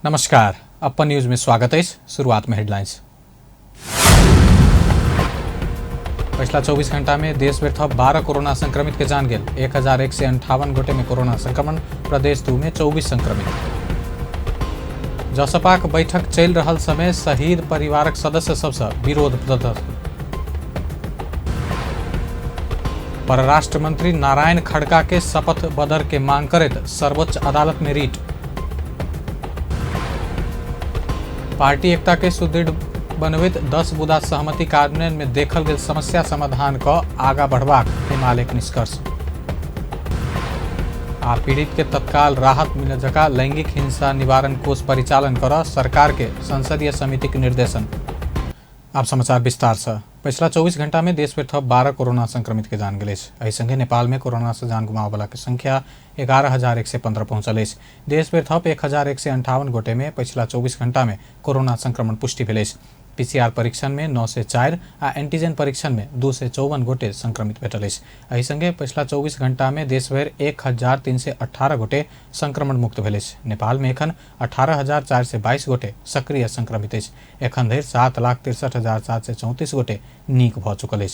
नमस्कार, अपन न्यूज में स्वागत है। शुरुआत में हेडलाइंस। पिछला 24 घंटा में देश में थप 12 कोरोना संक्रमित के जान गेल। 1158 गोटे में कोरोना संक्रमण। प्रदेश 2 में 24 संक्रमित। जसपाक बैठक चल रहल समय शहीद परिवारक सदस्य सबसे विरोध प्रदर्शन। परराष्ट्र मंत्री नारायण खड़का के शपथ बदर के मांग करत सर्वोच्च अदालत में रीट। पार्टी एकता के सुदृढ़ बनवित 10 बुदा सहमति कार्यान्वयन में देखल गेल समस्या समाधान क आगा बढ़वाक हिमालयक निष्कर्ष। आ पीड़ित के तत्काल राहत मिले जका लैंगिक हिंसा निवारण कोष परिचालन कर सरकार के संसदीय समिति के निर्देशन। अब समाचार विस्तार से। पिछला 24 घंटा में देश में थप 12 कोरोना संक्रमित के जान गए। एहि संगे नेपाल में कोरोना से जान गुमाव वाला के संख्या 11,115 पहुंचल। देश में थप 1,158 गोटे में पिछला 24 घंटा में कोरोना संक्रमण पुष्टि भेल। पीसीआर परीक्षण में 9 से 4 आ एंटीजन परीक्षण में 2 से 54 गोटे संक्रमित भेटल। एहि संगे पिछला 24 घंटा में देश भर 1,318 गोटे संक्रमण मुक्त भेल। नेपाल में एखन 18,422 गोटे सक्रिय संक्रमित। एखन धरि 7,63,734 गोटे नीक भ चुकल।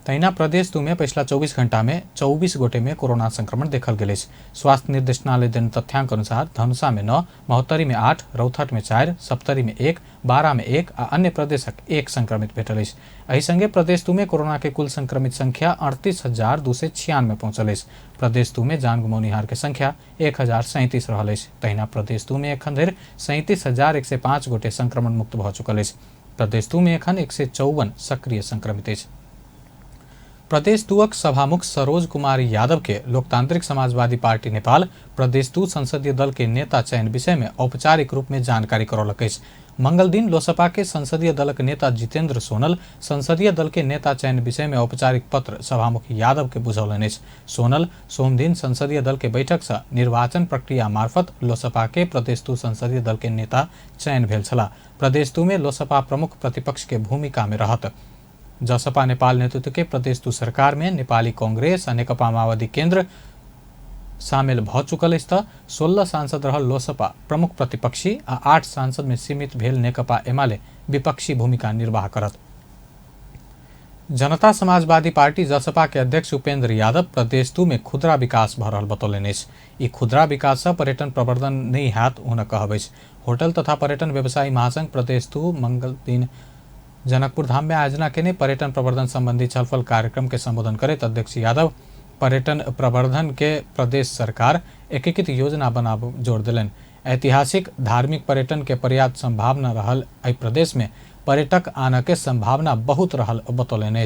तहिना प्रदेश 2 में पिछला 24 घंटा में 24 गोटे में कोरोना संक्रमण देखल गेल। स्वास्थ्य निर्देशनालय देन तथ्यांक अनुसार धनुषा में 9, महोत्तरी में 8, रौतहट में 4, सप्तरी में 1, बारा में 1 आ अन्य प्रदेशक 1 संक्रमित भेटल। एहि संगे प्रदेश 2 में कोरोना के कुल संक्रमित संख्या 38,296 पहुंचल। प्रदेश 2 में जान गुमौनिहार के संख्या 1,037 रहल। तहिना प्रदेश 2 में एखन धरि 37,105 गोटे संक्रमण मुक्त भ चुकल। प्रदेश 2 में एखन 154 सक्रिय संक्रमित। प्रदेश 2 सभामुख सरोज कुमार यादव के लोकतांत्रिक समाजवादी पार्टी नेपाल प्रदेश 2 संसदीय दल के नेता चयन विषय में औपचारिक रूप में जानकारी करौलक। मंगल दिन लोसपा के संसदीय दल के नेता जितेंद्र सोनल संसदीय दल के नेता चयन विषय में औपचारिक पत्र सभामुख यादव के बुझौलन। सोनल सोम दिन संसदीय दल के बैठक से निर्वाचन प्रक्रिया मार्फत लोसपा के प्रदेश 2 संसदीय दल के नेता चयन भेल छला। प्रदेश 2 में लोसपा प्रमुख प्रतिपक्ष के भूमिका में रहत। जसपा नेपाल नेतृत्व के प्रदेश 2 सरकार में नेपाली कांग्रेस और नेकपा माओवादी केंद्र शामिल भ चुकल। 16 सांसद रहल लोसपा प्रमुख प्रतिपक्षी आ 8 सांसद में सीमित भेल नेकपा एमाले विपक्षी भूमिका निर्वाह करत। जनता समाजवादी पार्टी जसपा के अध्यक्ष उपेंद्र यादव प्रदेश 2 में खुदरा विकास भ रहल बतौलनि। ई खुदरा विकास से पर्यटन प्रवर्धन नहीं हाथ होना कहबै। होटल तथा पर्यटन व्यवसायी महासंघ प्रदेश 2 मंगल दिन जनकपुर धाम में आयोजना के पर्यटन प्रवर्धन संबंधी छलफल कार्यक्रम के संबोधन करते अध्यक्ष यादव पर्यटन प्रवर्धन के प्रदेश सरकार एकीकृत योजना बनाब जोर दिलन। ऐतिहासिक धार्मिक पर्यटन के पर्याप्त संभावना रहल एहि प्रदेश में पर्यटक आने के संभावना बहुत रहल बतौलन।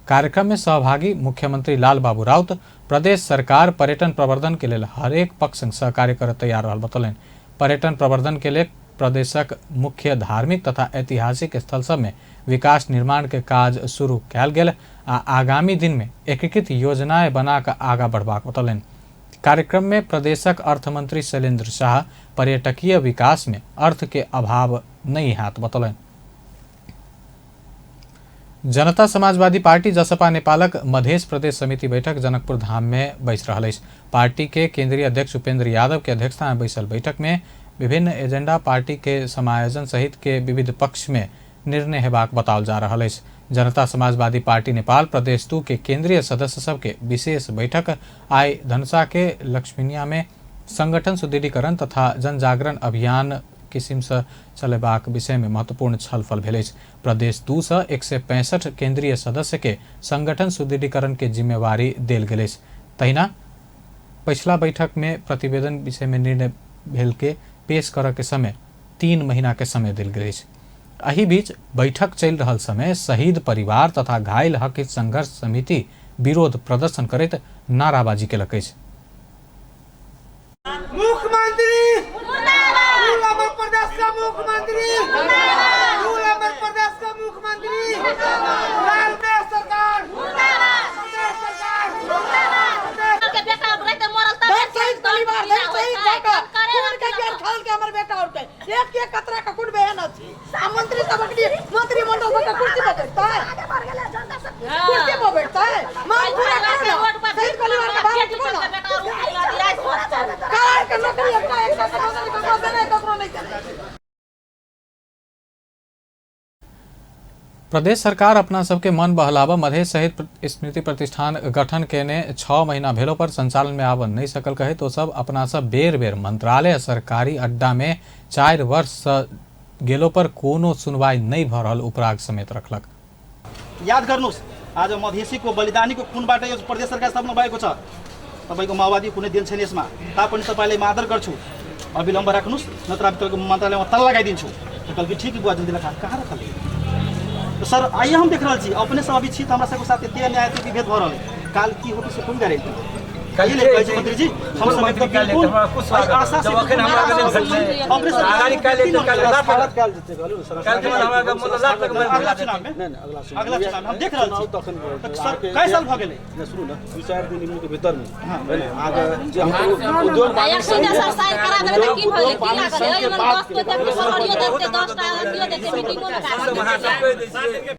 कार्यक्रम में सहभागी मुख्यमंत्री लाल बाबू राउत प्रदेश सरकार पर्यटन प्रवर्धन के लिए हरेक पक्ष सहकार्य कर तैयार रहल बतौलन। पर्यटन प्रवर्धन के लिए प्रदेशक मुख्य धार्मिक तथा ऐतिहासिक स्थल सब में विकास निर्माण के काज शुरू कयल गेल आ आगामी दिन में एकीकृत योजनाएं बना कर आगा बढ़बाक बतौलन। कार्यक्रम में प्रदेशक अर्थमंत्री शैलेंद्र शाह पर्यटकीय विकास में अर्थ के अभाव नहीं हाथ बतौलन। जनता समाजवादी पार्टी जसपा नेपालक मध्य प्रदेश समिति बैठक जनकपुर धाम में बैस रहल। पार्टी के केंद्रीय अध्यक्ष उपेंद्र यादव के अध्यक्षता में बैसल बैठक में विभिन्न एजेंडा पार्टी के समायोजन सहित के विविध पक्ष में निर्णय हेबाक बताओल जा रहा है। जनता समाजवादी पार्टी नेपाल प्रदेश 2 के केंद्रीय सदस्य सब के विशेष बैठक आई धनुषा के लक्ष्मीनिया में संगठन सुदृढ़ीकरण तथा जन जागरण अभियान किसिम से चलेबाक विषय में महत्वपूर्ण छलफल भेल। प्रदेश 2 से 165 केंद्रीय सदस्य के संगठन सुदृढ़ीकरण के जिम्मेवारी देल गेल। तहिना पिछला बैठक में प्रतिवेदन विषय में निर्णय भेल के पेश कर के समय 3 महीना के समय दिल गई। एही बीच बैठक चल रहल समय शहीद परिवार तथा घायल हक संघर्ष समिति विरोध प्रदर्शन करते नाराबाजी केलक। मुख्यमंत्री प्रदेश का मुख्यमंत्री प्रदेश का मुख्यमंत्री सरकार एक कतरा का कुल बहन अछि मंत्री सबक लिए मंत्री मंडल में कुर्सी पर बैठता है कुर्सी पर बैठता है मांग पूरा करना सही परिवार का भारत को ना कार के नौकरी एक नौकरी का देने ककरो प्रदेश सरकार अपना सबके मन बहलावा मधेश सहित स्मृति प्रतिष्ठान गठन केने 6 महीना भेलो पर संचालन में आवन नहीं सकल कहे तो सब अपना सब बेर बेर मंत्रालय सरकारी अड्डा में 4 वर्ष गेलो पर कोनो सुनवाई नहीं भ रहल उपराग समेत रखलक। याद गर्नुहोस् आज मधेसीको बलिदानीको खुनबाट यो प्रदेश सरकार स्थापना भएको छ। तपाईको माओवादी कुनै दिन छैन यसमा, तापनि तपाईलाई म आदर गर्छु, अविलम्ब राख्नुहोस् नत्र तपाईँको मन्त्रालयमा तल लगाइदिन्छु। कल की ठीक बुआ जल्दी रखा कहाँ रखल। तो सर आइए हम देख रहा जी अपने सब अभी छित हमरा सबके साथ एते न्याय के विभेद भ रहल है। काल की होती से कोन गारंटी कहिले कहै मंत्री जी हम सब एकदम बिल्कुल आशा से अपने सर आगामी काल भारत काल जते गलु सर काल के हमरा का मतलब लाख तक अगला चुनाव में अगला चुनाव हम देख रहल छी तखन सर कई साल भ गेलै न सुनु न 2-4 दिन के भीतर में हैन आगे जे हम उद्योग वाणिज्य सीधा सर साइन करा देबे त की भले की लागल है मन 10 को तक सरकारियो देते 10 टा अथियो देते मीटिंगो में का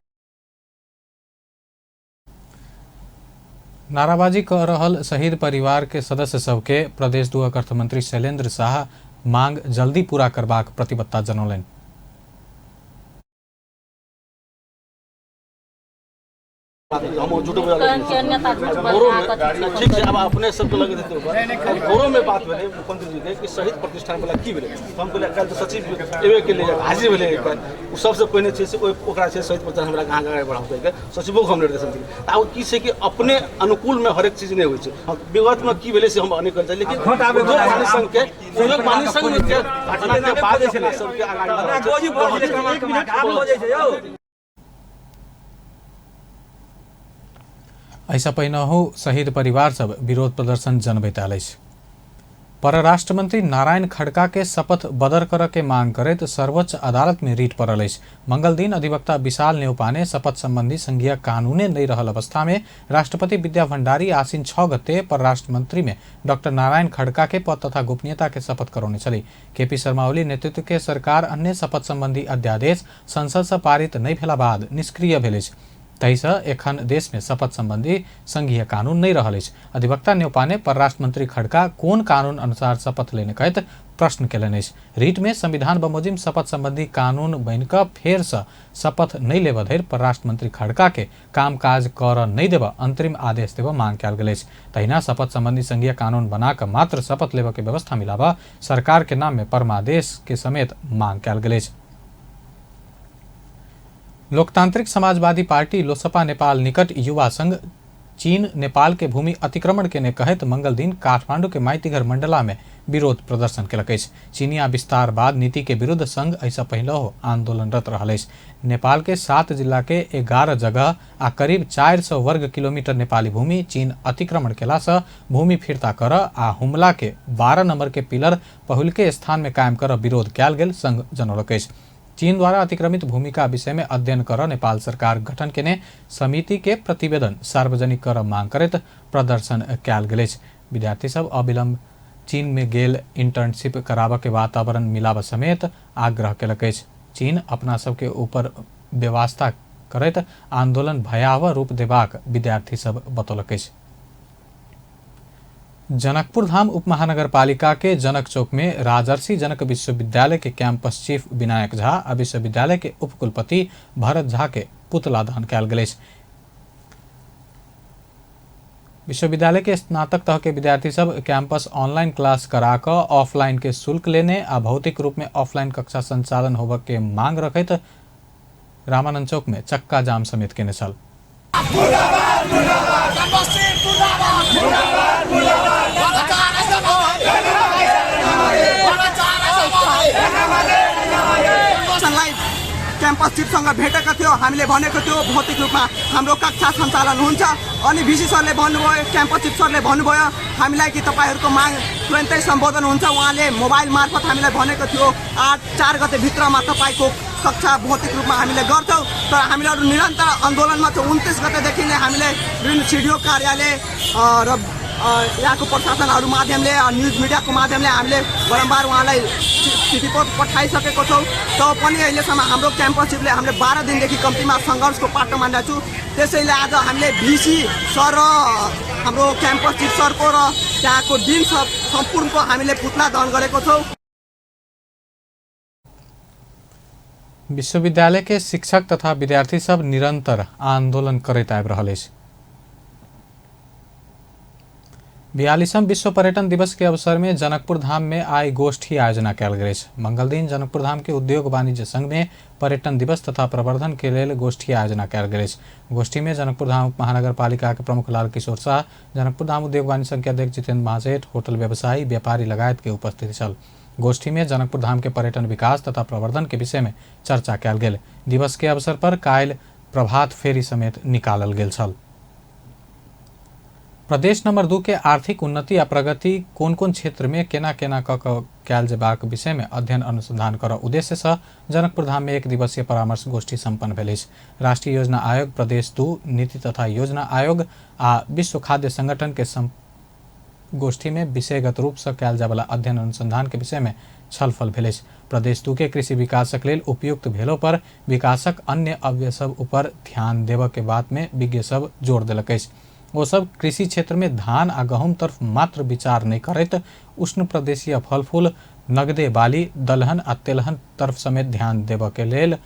नाराबाजी कर रहल शहीद परिवार के सदस्य सबके प्रदेश दुआ अर्थ मंत्री शैलेंद्र शाह मांग जल्दी पूरा करबाक प्रतिबद्धता जनौलनि। हम झूठो ठीक है। अब अपने सबके लगे घरों में बात भेले मुख्यमंत्री जी के कि शहीद प्रतिष्ठान वाला की भेले तो हम कहले कल तो सचिव एवे के लिए हाजिर भेले उ सबसे पहले छै से ओकरा छै शहीद प्रतिष्ठान हमरा कहां आगे बढ़ाउ के सचिवो को हम निर्देशन दिए ता की छै कि अपने अनुकूल में हर एक चीज नहीं होय छै। हम विगत में की भेले से हम अनेक कर लेकिन उद्योग संघ के घटना के बाद सबके आगे ऐसा पहिनहु शहीद परिवार सब विरोध प्रदर्शन जनबैत आयल अछि। परराष्ट्र मंत्री नारायण खड़का के शपथ बदर कर के मांग करैत सर्वोच्च अदालत में रीट पड़ल अछि। मंगल दिन अधिवक्ता विशाल नेउपाने शपथ संबंधी संघीय कानूने नहीं रहल अवस्था में राष्ट्रपति विद्या भण्डारी आसीन 6 गते परराष्ट्र मंत्री में डॉक्टर नारायण खड़का के पद तथा गोपनीयता के शपथ करौने चली। केपी शर्मा ओली नेतृत्व के सरकार अन्य शपथ संबंधी अध्यादेश संसद से पारित नहीं भेला बाद निष्क्रिय भेल अछि। तहिसँ एखन देश में शपथ संबंधी संघीय कानून नहीं रहल अछि। अधिवक्ता नेउपाने परराष्ट्र मंत्री खड़का कोन कानून अनुसार शपथ लेने कहैत प्रश्न केलनि अछि। रीट में संविधान बमोजिम शपथ संबंधी कानून बनि कऽ फेर सँ शपथ नहीं लेबऽ धरि परराष्ट्र मंत्री खड़का के कामकाज कर नहीं देबऽ अंतरिम आदेश देबऽ मांग कयल गेल अछि। तहिना शपथ संबंधी संघीय कानून बना कऽ मात्र शपथ लेबऽ के व्यवस्था मिलाबऽ सरकार के नाम में परमादेश के समेत मांग कयल गेल अछि। लोकतांत्रिक समाजवादी पार्टी लोसपा नेपाल निकट युवा संघ चीन नेपाल के भूमि अतिक्रमण के कहत मंगल दिन काठमांडू के माइतीघर मंडला में विरोध प्रदर्शन केलक अछि। चीनिया विस्तारवाद नीति के विरुद्ध संघ ऐसा पहिलहो आंदोलनरत रहल अछि। नेपाल के 7 जिला के 11 जगह आ करीब 400 वर्ग किलोमीटर नेपाली भूमि चीन अतिक्रमण केला से भूमि फिरता कर आ हुमला के 12 नंबर के पिलर पहिल के स्थान में कायम कर विरोध कयल गेल संघ जनौलक अछि। चीन द्वारा अतिक्रमित भूमि का विषय में अध्ययन कर नेपाल सरकार गठन केने समिति के प्रतिवेदन सार्वजनिक कर मांग करैत प्रदर्शन कयल गेल अछि। विद्यार्थी सब अविलंब चीन में गेल इंटर्नशिप कराबऽ के वातावरण मिलाबऽ समेत आग्रह केलक अछि। चीन अपना सबके ऊपर व्यवस्था करैत आंदोलन भयावह रूप देबाक विद्यार्थी सब बतौलक अछि। जनकपुर धाम उपमहानगरपालिका के जनक चौक में राजर्षि जनक विश्वविद्यालय के कैंपस चीफ विनायक झा आ विश्वविद्यालय के उपकुलपति भरत झा के पुतला दान कयल गेल अछि। विश्वविद्यालय के स्नातक तह के विद्यार्थी सब कैंपस ऑनलाइन क्लास करा कऽ ऑफलाइन के शुल्क लेने आ भौतिक रूप में ऑफलाइन कक्षा संचालन होबऽ के मांग रखैत रामानंद चौक में चक्का जाम समेत केने छल। क्याम्पस चिफसँग भेटेको थियो, हामीले भनेको थियो भौतिक रूपमा हाम्रो कक्षा सञ्चालन हुन्छ अनि भिसी सरले भन्नुभयो, क्याम्पस चिफ सरले भन्नुभयो हामीलाई कि तपाईहरुको माग तुरन्तै सम्बोधन हुन्छ। उहाँले मोबाइल मार्फत हामीलाई भनेको थियो 4 गते भित्रमा तपाईको कक्षा भौतिक रूपमा हामीले गर्छौं। तर हामीहरू निरन्तर आन्दोलनमा छौं। 29 गतेदेखि नै हामीले विभिन्न सिडिओ कार्यालय र यहाँको प्रशासनहरू माध्यमले न्युज मिडियाको माध्यमले हामीले बारम्बार उहाँलाई चिठी पठाइसकेको छौं। तर पनि अहिलेसम्म हाम्रो क्याम्पस चिफले हामीले 12 दिनदेखि कम्तीमा सङ्घर्षको पाटो मान्दैछु। त्यसैले आज हामीले भिसी सर र हाम्रो क्याम्पस चिफ सरको र त्यहाँको डिन सम्पूर्णको हामीले पुतला दहन गरेको छौं। विश्वविद्यालय के शिक्षक तथा विद्यार्थी सब निरंतर आंदोलन करैत आबि रहल अछि। 42वां विश्व पर्यटन दिवस के अवसर में जनकपुर धाम में आई गोष्ठी आयोजना कयल गेल अछि। मंगल दिन जनकपुर धाम के उद्योग वाणिज्य संघ में पर्यटन दिवस तथा प्रवर्धन के लेल गोष्ठी आयोजना कयल गेल अछि। गोष्ठी में जनकपुर धाम महानगर पालिका के प्रमुख लाल किशोर शाह, जनकपुर धाम उद्योग वाणिज्य संघ के अध्यक्ष जितेंद्र महासेठ, होटल व्यवसायी, व्यापारी लगायत के उपस्थिति छल। गोष्ठी में जनकपुर धाम के पर्यटन विकास तथा प्रवर्धन के विषय में चर्चा कयल गेल। दिवस के अवसर पर काल्हि प्रभात फेरी समेत निकालल गेल छल। प्रदेश नंबर 2 के आर्थिक उन्नति आ प्रगति कोन कोन क्षेत्र में केना केना कयल जेबाक विषय में अध्ययन अनुसंधान करऽ उद्देश्य से जनकपुर धाम में 1 दिवसीय परामर्श गोष्ठी संपन्न भेल अछि। राष्ट्रीय योजना आयोग, प्रदेश 2 नीति तथा योजना आयोग आ विश्व खाद्य संगठन के गोष्ठी में विषयगत रूप से कयल जाय वाला अध्ययन अनुसंधान के विषय में छलफल भेल अछि। प्रदेश 2 के कृषि विकासक लेल उपयुक्त भेलो पर विकासक अन्य अवयव सब ऊपर ध्यान देबऽ के बात में विज्ञ सब जोर देलक अछि। वो सब कृषि क्षेत्र में धान आ गहूम तरफ मात्र विचार नहीं करैत उष्ण प्रदेशीय फल फूल, नगदे बाली, दलहन आ तेलहन तरफ समेत ध्यान देबऽ के लेल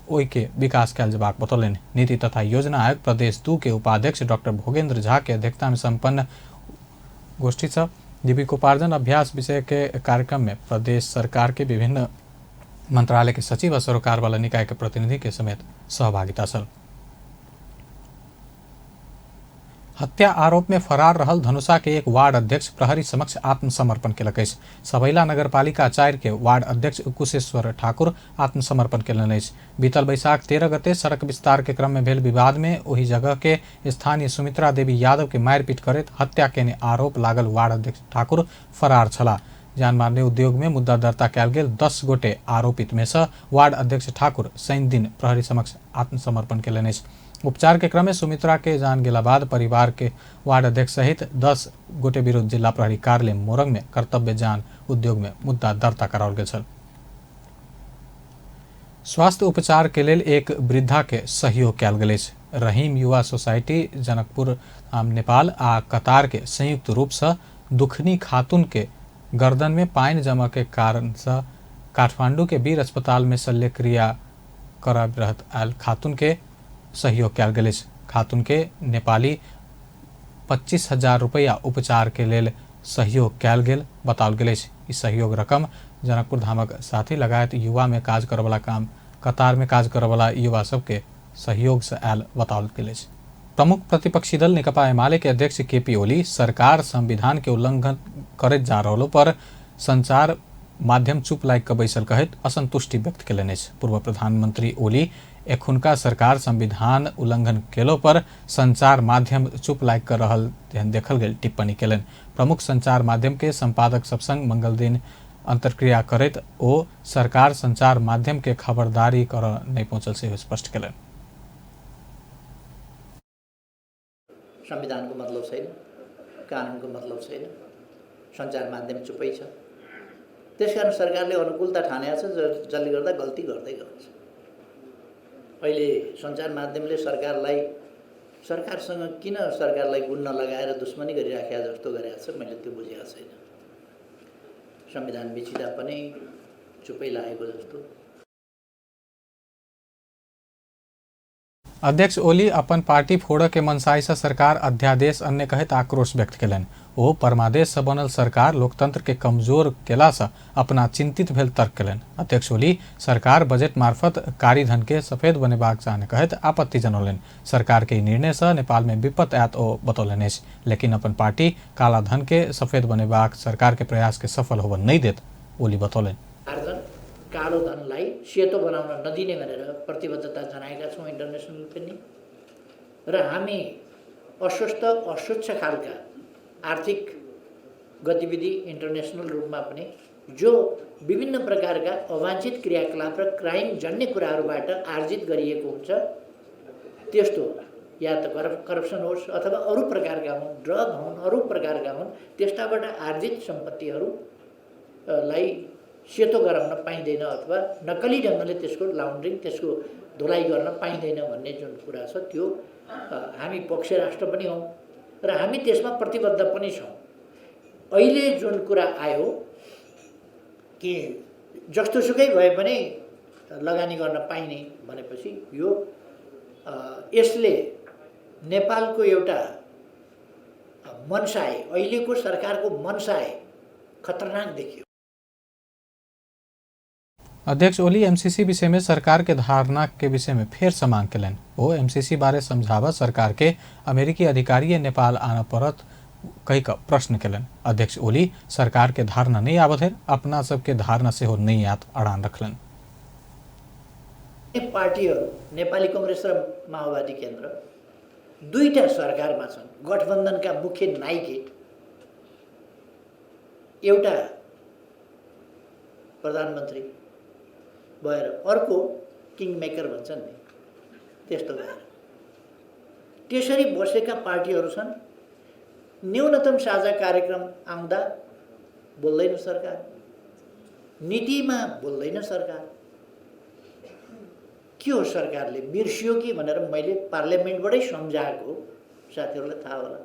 ओहि के विकास कयल जेबाक बतौलनि। नीति तथा योजना आयोग प्रदेश 2 के उपाध्यक्ष डॉक्टर भोगेंद्र झा के अध्यक्षता में संपन्न गोष्ठी से जीविकोपार्जन अभ्यास विषय के कार्यक्रम में प्रदेश सरकार के विभिन्न मंत्रालय के सचिव और सरोकार वाला निकाय के प्रतिनिधि के समेत सहभागिता छल। हत्या आरोप में फरार रहल धनुषा के एक वार्ड अध्यक्ष प्रहरी समक्ष आत्मसमर्पण केलक अछि। सबैला नगरपालिका 4 के वार्ड अध्यक्ष कुशेश्वर ठाकुर आत्मसमर्पण केलनि अछि। बीतल बैसाख 13 गते सड़क विस्तार के क्रम में भेल विवाद में ओहि जगह के स्थानीय सुमित्रा देवी यादव के मारपीट करैत हत्या केने आरोप लागल वार्ड अध्यक्ष ठाकुर फरार छलाह। जान मारने उद्योग में मुद्दा दर्ता कयल गेल 10 गोटे आरोपित में से वार्ड अध्यक्ष ठाकुर शनि दिन प्रहरी समक्ष आत्मसमर्पण केलनि अछि। उपचार के क्रम में सुमित्रा के जान गेला बाद परिवार के वार्ड अध्यक्ष सहित 10 गोटे विरुद्ध जिला प्रहरी कार्यालय मोरंग में कर्तव्य जान उद्योग में मुद्दा दर्ता कराओल गेल छल। स्वास्थ्य उपचार के लेल एक वृद्धा के सहयोग कयल गेल अछि। रहीम युवा सोसाइटी जनकपुर धाम नेपाल आ कतार के संयुक्त रूप से दुखनी खातून के गर्दन में पानी जमा के कारण से काठमांडू के वीर अस्पताल में शल्य क्रिया करा रहत आयल खातून के सहयोग कयल गेल अछि। खातून के नेपाली 25,000 रुपया उपचार के लेल सहयोग कयल गेल बताओल गेल अछि। ई सहयोग रकम जनकपुर धामक साथी लगायत युवा में काज करऽ वाला काम कतार में काज करऽ वाला युवा सबके सहयोग से आयल बताओल गेल अछि। प्रमुख प्रतिपक्षी दल नेकपा एमाले के अध्यक्ष केपी ओली सरकार संविधान के उल्लंघन करैत जा रहलो पर संचार माध्यम चुप लागि कऽ बैसल कहैत असंतुष्टि व्यक्त केलनि अछि। पूर्व प्रधानमंत्री ओली एखुनका सरकार संविधान उल्लंघन केलो पर संचार माध्यम चुप लागि कऽ रहल देखल गेल टिप्पणी केलनि। प्रमुख संचार माध्यम के संपादक सब संग मंगल दिन अंतर्क्रिया करैत ओ सरकार संचार माध्यम के खबरदारी करऽ नहीं पहुंचल से स्पष्ट केलनि। संविधानको मतलब छैन, कानुनको मतलब छैन, सञ्चार माध्यम चुपै छ। त्यसकारण सरकारले अनुकूलता ठानेको छ, जसले गर्दा गल्ती गर्दै गर्छ। अहिले सञ्चार माध्यमले सरकारसँग किन सरकारलाई गुण नलगाएर दुश्मनी गरिराखेका जस्तो गरेको छ, मैले त्यो बुझेको छैन। संविधान बिचिदा पनि चुपै लागेको जस्तो। अध्यक्ष ओली अपन पार्टी फोड़ऽ के मनसाई से सरकार अध्यादेश अन्य कहैत आक्रोश व्यक्त केलनि। ओ परमादेश से बनल सरकार लोकतंत्र के कमजोर केला से अपना चिंतित भेल तर्क केलनि। अध्यक्ष ओली सरकार बजट मार्फत कारीधन के सफेद बनेबाक चाहने कहैत आपत्ति जनौलनि। सरकार के निर्णय से नेपाल में विपत आयत ओ बतौलनि अछि, लेकिन अपन पार्टी काला धन के सफेद बनेबाक सरकार के प्रयास के सफल होबऽ नहीं देत ओली बतौलनि। कालो धनलाई सेतो बनाउन नदिने भनेर प्रतिबद्धता जनाएका छौँ इन्टरनेसनल पनि। र हामी अस्वस्थ अस्वच्छ खालका आर्थिक गतिविधि इन्टरनेसनल रूपमा पनि जो विभिन्न प्रकारका अवांछित क्रियाकलाप र क्राइम जन्य कुराहरूबाट आर्जित गरिएको हुन्छ, त्यस्तो या त करप्सन होस् अथवा अरू प्रकारका हुन्, ड्रग हुन्, अरू प्रकारका हुन्, त्यस्ताबाट आर्जित सम्पत्तिहरूलाई सेतो गराउन पाइँदैन अथवा नक्कली ढङ्गले त्यसको लाउन्ड्रिङ, त्यसको धुलाइ गर्न पाइँदैन भन्ने जुन कुरा छ त्यो हामी पक्ष राष्ट्र पनि हौँ र हामी त्यसमा प्रतिबद्ध पनि छौँ। अहिले जुन कुरा आयो कि जस्तोसुकै भए पनि लगानी गर्न पाइने भनेपछि यो यसले नेपालको एउटा मनसाय, अहिलेको सरकारको मनसाय खतरनाक देखियो। अध्यक्ष ओली एमसीसी विषय में सरकार के धारणा के विषय में फेर समान केलन। वो एमसीसी बारे समझावा सरकार के अमेरिकी अधिकारी नेपाल आना परत कई का प्रश्न केलन। अध्यक्ष ओली सरकार के धारणा नहीं आवत है, अपना सबके धारणा से हो नहीं आत अड़ान रखलन। पार्टीहरू नेपाली कांग्रेस र माओवादी केन्द्र दुईटा सरकारमा छन्। गठबन्धनका मुख्य नायिके एउटा प्रधानमन्त्री भएर अर्को किङ मेकर भन्छन् नि, त्यस्तो भएर त्यसरी बसेका पार्टीहरू छन्। न्यूनतम साझा कार्यक्रम आउँदा बोल्दैन सरकार, नीतिमा बोल्दैन सरकार। के हो सरकारले बिर्सियो कि भनेर मैले पार्लियामेन्टबाटै सम्झाएको साथीहरूलाई थाहा होला।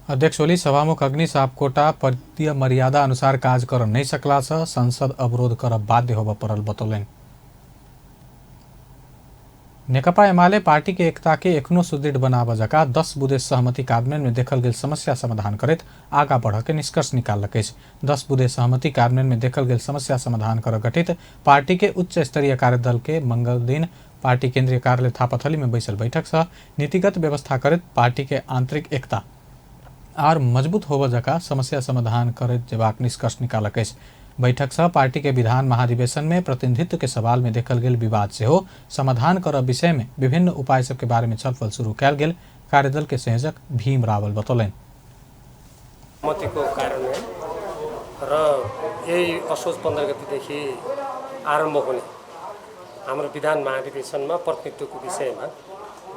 अध्यक्ष ओली सभामुख अग्नि सापकोटा पदीय मर्यादा अनुसार कार्य कर नहीं सकला छ, संसद अवरोध कर बाध्य होब परल बतौलन। नेकपा एमाले पार्टी के एकता के एखनो सुदृढ़ बनाव जका 10 बुधे सहमति कार्यान्वयन में देखल गेल समस्या समाधान करत आगा बढ़ के निष्कर्ष निकालक। 10 बुधे सहमति कार्यान्वयन में देखल गेल समस्या समाधान कर गठित पार्टी के उच्च स्तरीय कार्यदल के मंगल दिन पार्टी केंद्रीय कार्यालय थापाथली में बैसल बैठक से नीतिगत व्यवस्था करत पार्टी के आंतरिक एकता और मजबूत होब जका समस्या समाधान करत जेबाक निष्कर्ष निकालक। बैठक से पार्टी के विधान महाधिवेशन में प्रतिनिधित्व के सवाल में देखल गेल विवाद से हो समाधान कर विषय में विभिन्न उपाय सब के बारे में छलफल शुरू कैल गेल कार्यदल के संयोजक भीम रावल बतौलन। सहमतिको कार्यान्वयन र यही असोज 15 गतेदेखि आरम्भ हुने हाम्रो विधान महाधिवेशनमा प्रतिनिधित्वको विषयमा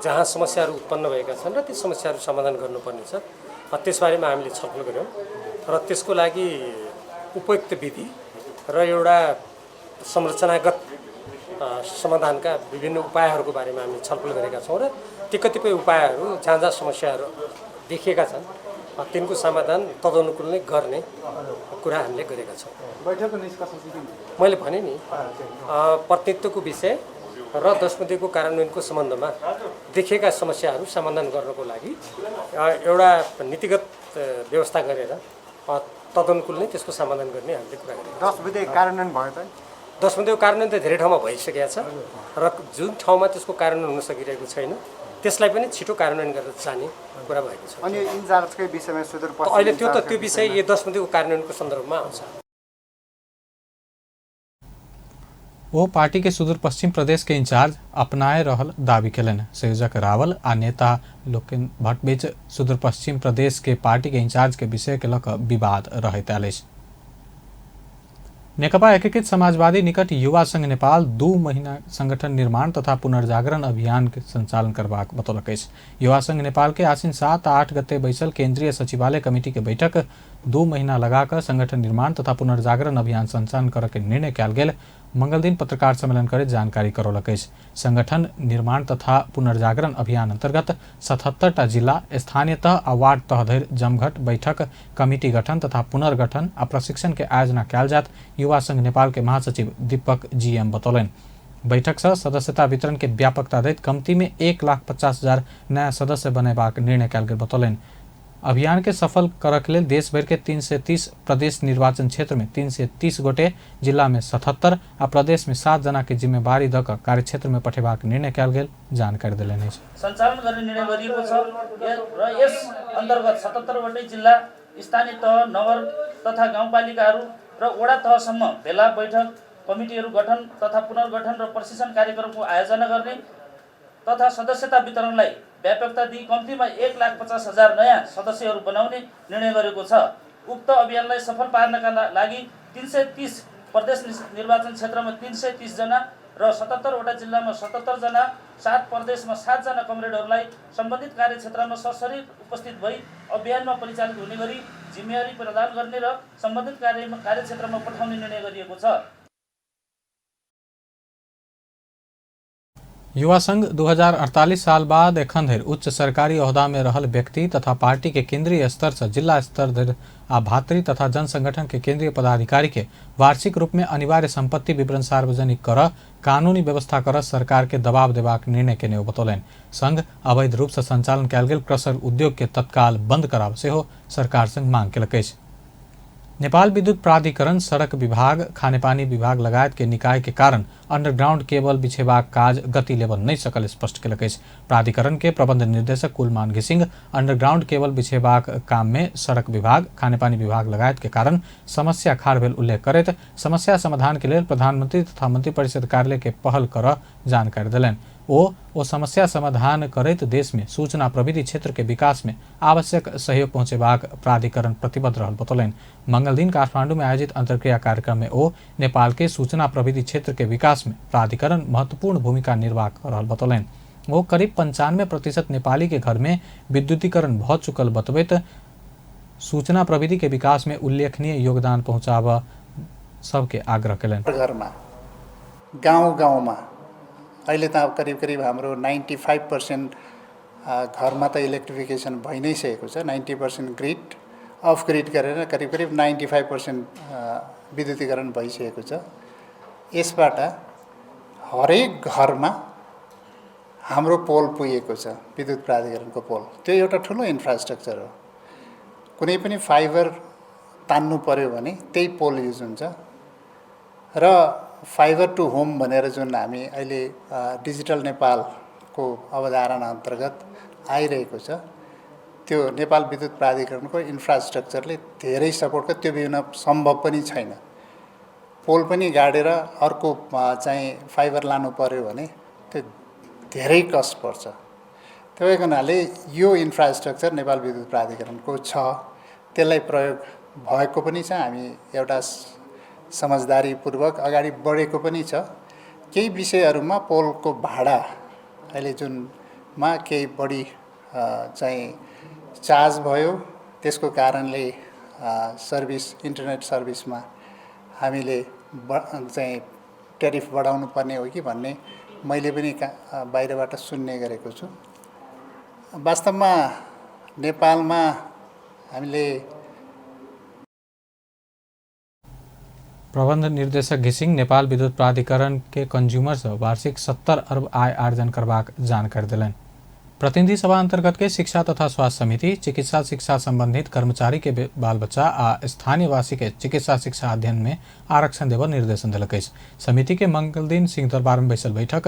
जहाँ समस्याहरू उत्पन्न भएका छन् र ती समस्याहरू समाधान गर्नुपर्ने छ, त्यसबारेमा हामीले छलफल गर्यौँ र त्यसको लागि उपयुक्त विधि र एउटा संरचनागत समाधानका विभिन्न उपायहरूको बारेमा हामी छलफल गरेका छौँ र ती कतिपय उपायहरू जहाँ जहाँ समस्याहरू देखिएका छन् तिनको समाधान तदनुकूल नै गर्ने कुरा हामीले गरेका छौँ। बैठकको निष्कर्ष मैले भने नि प्रतिनिधित्वको विषय र 10 बुधेको कार्यान्वयनको सम्बन्धमा देखिएका समस्याहरू समाधान गर्नको लागि एउटा नीतिगत व्यवस्था गरेर तदनुकूल नै त्यसको समाधान गर्ने हामीले कुरा गरेका छौँ। 10 बुधे कार्यान्वयन भयो त? 10 बुधेको कार्यान्वयन त धेरै ठाउँमा भइसकेको छ र जुन ठाउँमा त्यसको कार्यान्वयन हुन सकिरहेको छैन त्यसलाई पनि छिटो कार्यान्वयन गरेर जाने कुरा भएको छ। अनि इन्चार्जकै विषयमा सुदूरपश्चिम अहिले त्यो विषय यो 10 बुधेको कार्यान्वयनको सन्दर्भमा आउँछ। वो पार्टी के सुदूर पश्चिम प्रदेश के इंचार्ज अपनाए रहल दावी केलन। संयोजक रावल आ नेता लोकेन भट्ट बीच सुदूर पश्चिम प्रदेश के पार्टी के इंचार्ज के विषय के लक विवाद रहत आलेस। नेकपा एकीकृत समाजवादी निकट युवा संघ नेपाल 2 महीना संगठन निर्माण तथा पुनर्जागरण अभियान के संचालन करबाक बतौलक। युवा संघ नेपाल के आसिन 7 आ 8 गते बैसल केंद्रीय सचिवालय कमिटी के बैठक 2 महीना लगाकर संगठन निर्माण तथा पुनर्जागरण अभियान संचालन करे के निर्णय कैल गेल मंगल दिन पत्रकार सम्मेलन करे जानकारी करौलक। संगठन निर्माण तथा पुनर्जागरण अभियान अंतर्गत 77टा जिला स्थानीय तह आ वार्ड तह धरि जमघट बैठक कमिटी गठन तथा पुनर्गठन आ प्रशिक्षण के आयोजना कैल जात युवा संघ नेपाल के महासचिव दीपक जीएम बतौलन। बैठक से सदस्यता वितरण के व्यापकता दैत कम्ती में 1,50,000 नया सदस्य बनेबाक निर्णय कैल गेल बतौलन। अभियान के सफल करक लेल देश भर के 330 प्रदेश निर्वाचन क्षेत्र में 330 गोटे, जिला में 77 आ प्रदेश में 7 जना के जिम्मेवारी द कार्य क्षेत्र में पठेबाक निर्णय कैल गेल जानकारी दिलेन। सञ्चालन गर्ने निर्णय गरिएको छ र यस अन्तर्गत 77 वटै जिल्ला, स्थानीय तह, नगर तथा गाउँपालिकाहरू र वडा तहसम्म भेला बैठक कमिटीहरू गठन तथा पुनर्गठन र प्रशिक्षण कार्यक्रमको आयोजना गर्ने तथा सदस्यता वितरणलाई व्यापकता दिई कम्तीमा 1,50,000 नयाँ सदस्यहरू बनाउने निर्णय गरेको छ। उक्त अभियानलाई सफल पार्नका लागि 330 प्रदेश निर्वाचन क्षेत्रमा 330 जना र 77 वटा जिल्लामा 77 जना, 7 प्रदेशमा 7 जना कमरेडहरूलाई सम्बन्धित कार्यक्षेत्रमा सशरीर उपस्थित भई अभियानमा परिचालित हुने गरी जिम्मेवारी प्रदान गर्ने र सम्बन्धित कार्यक्षेत्रमा पठाउने निर्णय गरिएको छ। युवा संघ 2048 साल बाद एखन धरि उच्च सरकारी ओहदा में रहल व्यक्ति तथा पार्टी के केंद्रीय स्तर से जिला स्तर धरि आ भातृ तथा जन संगठन के केंद्रीय पदाधिकारी के वार्षिक रूप में अनिवार्य संपत्ति विवरण सार्वजनिक कर कानूनी व्यवस्था कर सरकार के दबाव देबाक निर्णय के नेओ बतौलनि। संघ अवैध रूप से संचालन कयल गेल क्रशर उद्योग के तत्काल बंद कराब सेहो सरकार संग मांग केलक अछि। नेपाल विद्युत प्राधिकरण, सड़क विभाग, खानेपानी विभाग लगायत के निकाय के कारण अंडरग्राउंड केबल बिछेबाक काज गति लेबल नहीं सकल स्पष्ट केलक अछि। प्राधिकरण के प्रबंध निर्देशक कुलमान घिसिंग अंडरग्राउंड केबल बिछेबाक काम में सड़क विभाग, खानेपानी विभाग लगायत के कारण समस्या खाड़ भेल उल्लेख करैत समस्या समाधान के लेल प्रधानमंत्री तथा मंत्रिपरिषद कार्यालय के पहल कर जानकारी देलनि। ओ समस्या समाधान करैत देश में सूचना प्रविधि क्षेत्र के विकास में आवश्यक सहयोग पहुंचेबाक प्राधिकरण प्रतिबद्ध रहल बतौलनि। मंगल दिन काठमांडू में आयोजित अंतर्क्रिया कार्यक्रम में ओ नेपाल के सूचना प्रविधि क्षेत्र के विकास में प्राधिकरण महत्वपूर्ण भूमिका निर्वाह कर रहल बतौलनि। वो करीब 95% नेपाली के घर में विद्युतीकरण भ चुकल बतबैत सूचना प्रविधि के विकास में उल्लेखनीय योगदान पहुंचाब सबके आग्रह कयलनि। घरमा गाउँ-गाउँमा अहिले त करिब करिब हाम्रो 95% घरमा त इलेक्ट्रिफिकेसन भइ नै सकेको छ। 90% ग्रिड अफ ग्रिड गरेर करिब करिब 95% विद्युतीकरण भइसकेको छ। यसबाट हरेक घरमा हाम्रो पोल पुगेको छ, विद्युत प्राधिकरणको पोल। त्यो एउटा ठुलो इन्फ्रास्ट्रक्चर हो। कुनै पनि फाइबर तान्नु पर्यो भने त्यही पोल युज हुन्छ र फाइबर टु होम भनेर जुन हामी अहिले डिजिटल नेपालको अवधारणा अन्तर्गत आइरहेको छ, त्यो नेपाल विद्युत प्राधिकरणको इन्फ्रास्ट्रक्चरले धेरै सपोर्ट गर्छ। त्यो बिना सम्भव पनि छैन। पोल पनि गाडेर अर्को चाहिँ फाइबर लानु पर्यो भने त्यो धेरै कस्ट पर्छ। त्यही हुनाले यो इन्फ्रास्ट्रक्चर नेपाल विद्युत प्राधिकरणको छ, त्यसलाई प्रयोग भएको पनि छ। हामी एउटा समझदारीपूर्वक अगाडि बढेको पनि छ। केही विषयहरूमा पोलको भाडा अहिले जुनमा केही बढी चाहिँ चार्ज भयो, त्यसको कारणले सर्भिस इन्टरनेट सर्भिसमा हामीले चाहिँ ट्यारिफ बढाउनु पर्ने हो कि भन्ने मैले पनि बाहिरबाट सुन्ने गरेको छु। वास्तवमा नेपालमा हामीले प्रबंध निर्देशक घिसिंग नेपाल विद्युत प्राधिकरण के कंज्यूमर से वार्षिक 70 अरब आय आर्जन करबाक जानकारी दिलनि। प्रतिनिधि सभा अंतर्गत के शिक्षा तथा स्वास्थ्य समिति चिकित्सा शिक्षा संबंधित कर्मचारी के बाल बच्चा आ स्थानीय वासी के चिकित्सा शिक्षा अध्ययन में आरक्षण देव निर्देशन दिलक अछि। समिति के मंगल दिन सिंहदरबार में बैसल बैठक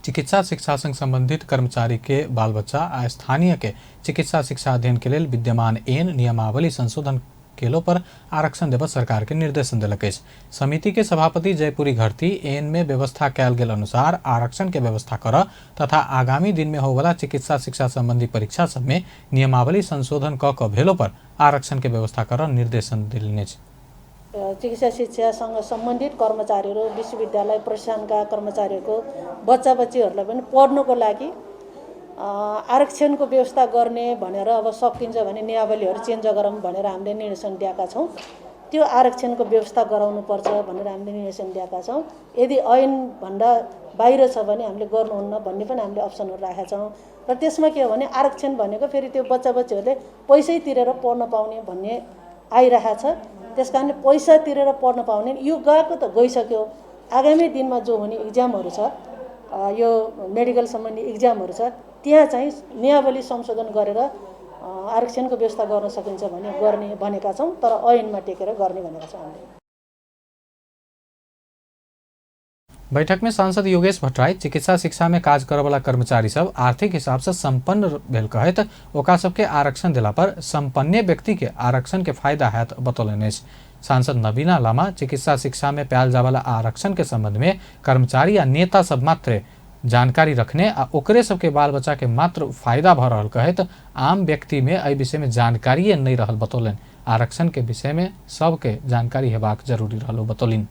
चिकित्सा शिक्षा संग संबंधित कर्मचारी के बाल बच्चा आ स्थानीय के चिकित्सा शिक्षा अध्ययन के लिए विद्यमान एन नियमावली संशोधन केलो पर आरक्षण देव सरकार के निर्देशन दिलक अछि। समिति के सभापति जयपुरी घरती एन में व्यवस्था कयल गेल अनुसार आरक्षण के व्यवस्था कर तथा आगामी दिन में होवला चिकित्सा शिक्षा संबंधी परीक्षा सब में नियमावली संशोधन क भेलो पर आरक्षण के व्यवस्था कर निर्देशन दिलने छ। चिकित्सा शिक्षासँग सम्बन्धित कर्मचारीहरू, विश्वविद्यालय प्रतिष्ठानका कर्मचारीहरूको बच्चा बच्चीहरूलाई पनि पढ्नुको लागि आरक्षणको व्यवस्था गर्ने भनेर अब सकिन्छ भने नियमावलीहरू चेन्ज गरौँ भनेर हामीले निर्देशन दिएका छौँ। त्यो आरक्षणको व्यवस्था गराउनुपर्छ भनेर हामीले निर्देशन दिएका छौँ। यदि ऐनभन्दा बाहिर छ भने हामीले गर्नुहुन्न भन्ने पनि हामीले अप्सनहरू राखेका छौँ। र त्यसमा के हो भने आरक्षण भनेको फेरि त्यो बच्चा बच्चीहरूले पैसै तिरेर पढ्न पाउने भन्ने आइरहेको छ। त्यस कारणले पैसा तिरेर पढ्न पाउने यो गएको त गइसक्यो। आगामी दिनमा जो हुने इक्जामहरू छ, यो मेडिकल सम्बन्धी इक्जामहरू छ, त्यहाँ चाहिँ नियमावली संशोधन गरेर आरक्षणको व्यवस्था गर्न सकिन्छ भने गर्ने भनेका छौँ। तर ऐनमा टेकेर गर्ने भनेका छौँ हामीले। बैठक में सांसद योगेश भट्टराई चिकित्सा शिक्षा में काज करे वाला कर्मचारी सब आर्थिक हिसाब से संपन्न भेल कहत ओका सबके आरक्षण दिला पर संपन्न व्यक्ति के आरक्षण के फायदा हैत बतौलनि। सांसद नवीना लामा चिकित्सा शिक्षा में पायल जावाला आरक्षण के संबंध में कर्मचारी या नेता सब मात्र जानकारी रखने आ ओकरे सबके बाल बच्चा के मात्र फायदा भ रहल कहत आम व्यक्ति में एहि विषय में जानकारी नहीं रहल बतौलनि। आरक्षण के विषय में सबके जानकारी हेबाक जरूरी रहल बतौलनि।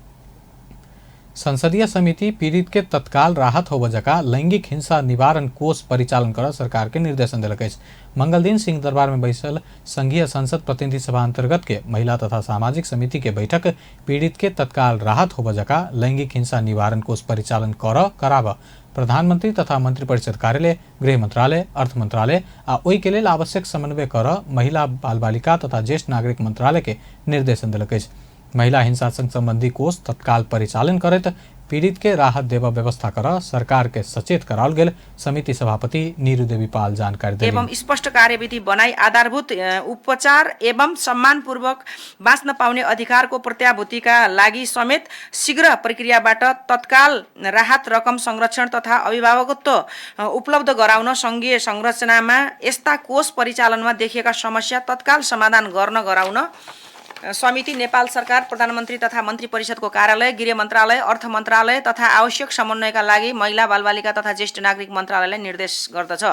संसदीय समिति पीड़ित के तत्काल राहत होब जका लैंगिक हिंसा निवारण कोष परिचालन कर सरकार के निर्देशन दिलक अछि। मंगल दिन सिंह दरबार में बैसल संघीय संसद प्रतिनिधि सभा अंतर्गत के महिला तथा सामाजिक समिति के बैठक पीड़ित के तत्काल राहत होब जका लैंगिक हिंसा निवारण कोष परिचालन कराब प्रधानमंत्री तथा मंत्री परिषद कार्यालय, गृह मंत्रालय, अर्थ मंत्रालय आ ओहि के लेल आवश्यक समन्वय कर महिला बाल बालिका तथा ज्येष्ठ नागरिक मंत्रालय के निर्देशन दिलक अछि। महिला हिंसा संबंधी कोष तत्काल परिचालन करैत पीड़ित के राहत देवा व्यवस्था कर सरकार के सचेत कराओल गेल समिति सभापति नीरू देवी पाल जानकारी देली। एवं स्पष्ट कार्यविधि बनाई आधारभूत उपचार एवं सम्मानपूर्वक बाँच्न पाउने अधिकारको प्रत्याभूतिका लागि समेत शीघ्र प्रक्रियाबाट तत्काल राहत रकम संरक्षण तथा अभिभावकत्व उपलब्ध गराउन संघीय संरचनामा यस्ता कोष परिचालनमा देखिएका समस्या तत्काल समाधान गर्न गराउन समिति नेपाल सरकार, प्रधानमन्त्री तथा मन्त्री परिषदको कार्यालय, गृह मन्त्रालय, अर्थ मन्त्रालय तथा आवश्यक समन्वयका लागि महिला बालबालिका तथा ज्येष्ठ नागरिक मन्त्रालयलाई निर्देश गर्दछ।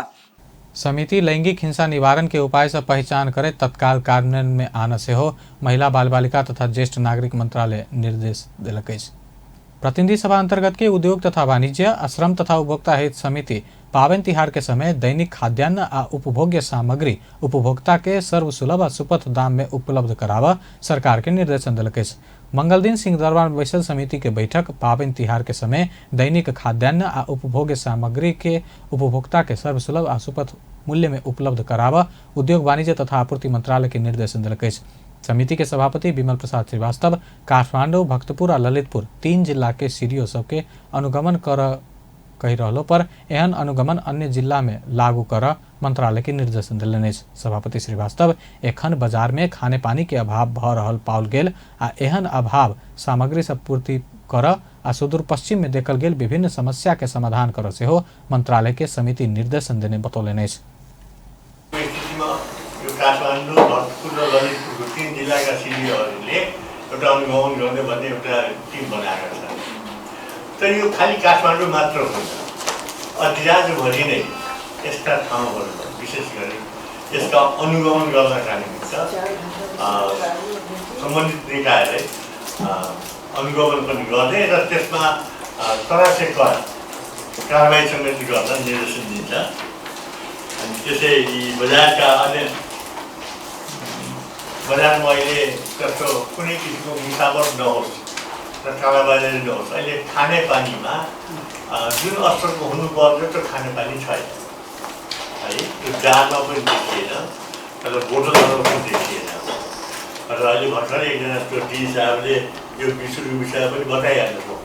समिति लैंगिक हिंसा निवारण के उपाय से पहचान करे तत्काल कार्यान्वयन में आना से हो महिला बाल बालिका तथा ज्येष्ठ नागरिक मंत्रालय निर्देश दिलक अछि। प्रतिनिधि सभा अंतर्गत के उद्योग तथा वाणिज्य, श्रम तथा उपभोक्ता हित समिति पावन तिहार के समय दैनिक खाद्यान्न आ उपभोग्य सामग्री उपभोक्ता के सर्वसुलभ आ सुपथ दाम में उपलब्ध करावा सरकार के निर्देशन दिलक अछि। मंगल दिन सिंहदरबार में बैसल समिति के बैठक पावन तिहार के समय दैनिक खाद्यान्न आ उपभोग्य सामग्री के उपभोक्ता के सर्वसुलभ आ सुपथ मूल्य में उपलब्ध करावा उद्योग वाणिज्य तथा आपूर्ति मंत्रालय के निर्देशन दिलक अछि। समिति के सभापति विमल प्रसाद श्रीवास्तव काठमाडौँ, भक्तपुर और ललितपुर 3 जिला के सीडीओ सबके अनुगमन कर कही रहलो पर एहन अनुगमन अन्य जिला में लागू कर मंत्रालय के निर्देशन दिलनि। सभापति श्रीवास्तव एखन बाजार में खाने पानी के अभाव भ रहल पाओल गेल आ एहन अभाव सामग्री सब पूर्ति कर आ सुदूर पश्चिम में देखल गेल विभिन्न समस्या के समाधान कर सेहो मंत्रालय के समिति निर्देशन देने बतौलनि। काठमाडौँ, भक्तपुर र ललितपुरको 3 जिल्लाका सिडिओहरूले एउटा अनुगमन गर्ने भन्ने एउटा टिम बनाएका छन्। तर यो खालि काठमाडौँ मात्र होइन, अधिराज्यभरि नै यस्ता ठाउँहरूमा विशेष गरी यसका अनुगमन गर्नका निमित्त सम्बन्धित निकायले अनुगमन पनि गर्ने र त्यसमा तरासे कारबाही समेत गर्न निर्देशन दिन्छ। अनि त्यसै बजारका अन्य बजारमा अहिले त्यस्तो कुनै किसिमको मिसावट नहोस् र कालाबाजारी नहोस्। अहिले खानेपानीमा जुन स्तरको हुनुपर्छ त्यो खानेपानी छैन है, त्यो जारमा पनि देखिएन तर बोतलहरूमा पनि देखिएन। र अहिले भर्खरै एकजना त्यो डी साहबले यो विषय पनि बताइहाल्नुभयो।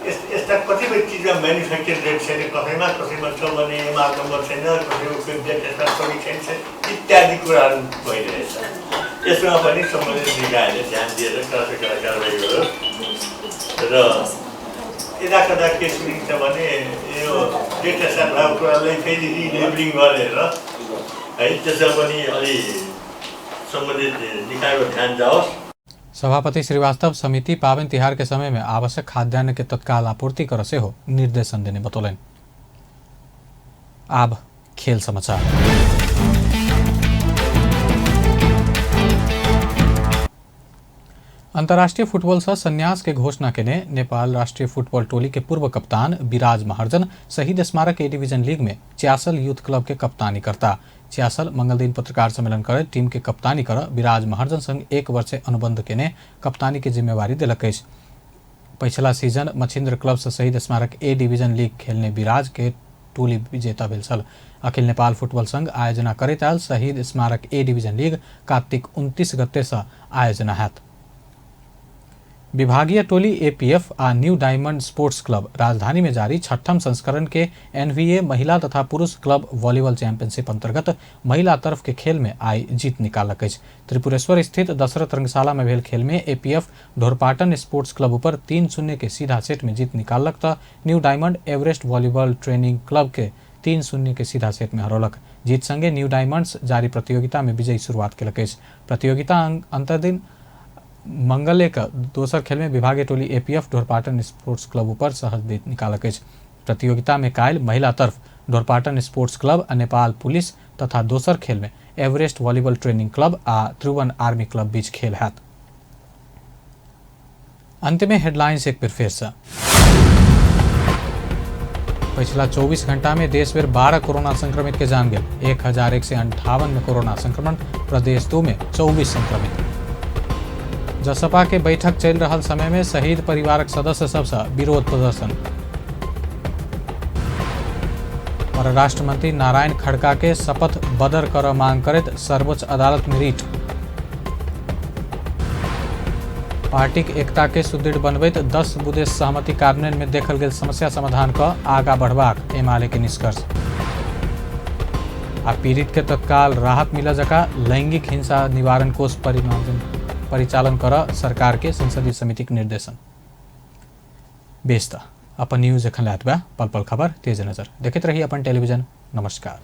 यस्ता कतिपय चिजमा म्यानुफ्याक्चर रेट छैन, कसैमा छ भने माल नम्बर छैन, कसैको त्यसमा सही छैन इत्यादि कुराहरू भइरहेछ। यसमा पनि सम्बन्धित निकायले ध्यान दिएर कारबाही गर्यो र यता कता के सुनिन्छ भने यो डेटा सेट भएको कुरालाई फेरि रिलेबलिङ गरेर है त्यसमा पनि अलि सम्बन्धित निकायको ध्यान जाओस्। सभापति श्रीवास्तव समिति पावन तिहार के समय में आवश्यक खाद्यान्न के तत्काल आपूर्ति कर से हो निर्देशन देने बतौलन। अब खेल समाचार। अंतर्राष्ट्रीय फुटबॉल से संन्यास के घोषणा के ने नेपाल राष्ट्रीय फुटबॉल टोली के पूर्व कप्तान विराज महार्जन शहीद स्मारक ए डिवीजन लीग में च्यासल यूथ क्लब के कप्तानी करता। च्यासल मंगल दिन पत्रकार सम्मेलन कर टीम के कप्तानी कर विराज महार्जन संग 1 वर्ष अनुबंध के ने कप्तानी की जिम्मेवारी दिलक। पिछला सीजन मछिन्द्र क्लब से शहीद स्मारक ए डिवीजन लीग खेलने विराज के टोली विजेता भेल छल। अखिल नेपाल फुटबॉल संघ आयोजना करैत आयल शहीद स्मारक ए डिवीजन लीग कार्तिक 29 गते से आयोजना हैत। विभागीय टोली एपीएफ आ न्यू डायमंड स्पोर्ट्स क्लब राजधानी में जारी 6ठम संस्करण के एनवीए महिला तथा पुरुष क्लब वॉलीबॉल चैंपियनशिप अंतर्गत महिला तरफ के खेल में आई जीत निकालक। त्रिपुरेश्वर स्थित दशरथ रंगशाला में भेल खेल में एपीएफ ढोरपाटन स्पोर्ट्स क्लब पर 3-0 के सीधा सेट में जीत निकालक तो new diamond Everest volleyball training club के 3-0 के सीधा सेट में हरौलक। जीत संगे न्यू डायमंड्स जारी प्रतियोगिता में विजयी शुरुआत केलक। प्रतियोगिता अंतर्दिन मंगल का दोसर खेल में विभागीय टोली एपीएफ ढोरपाटन स्पोर्ट्स क्लब पर सहज जीत निकालक। प्रतियोगिता में कायल महिला तरफ Dhorpatan sports club Nepal police तथा दोसर खेल में एवरेस्ट वॉलीबॉल ट्रेनिंग क्लब आ त्रिभुवन आर्मी क्लब बीच खेल हैत। अंत में हेडलाइंस एक फिर से। पिछला 24 घंटा में देश भर 12 कोरोना संक्रमित के जान गए। 1158 में कोरोना संक्रमण, प्रदेश 2 में 24 संक्रमित। जसपा के बैठक चल रहा समय में शहीद परिवारक सदस्य सबसे विरोध प्रदर्शन। परराष्ट्र मंत्री नारायण खड़का के शपथ बदर कर मांग करत सर्वोच्च अदालत में रिट। पार्टी के एकता के सुदृढ़ बनबैत 10 बुधे सहमति कार्यान्वयन में देखल गेल समस्या समाधान का आगा बढ़बाक एमाले के निष्कर्ष। आ पीड़ित के तत्काल राहत मिला जका लैंगिक हिंसा निवारण कोष परिचालन कर सरकार के संसदीय समिति के निर्देशन। बेस्ता अपन न्यूज एखन लात बा पल पल खबर तेज नजर देखते रही अपन टेलीविजन। नमस्कार।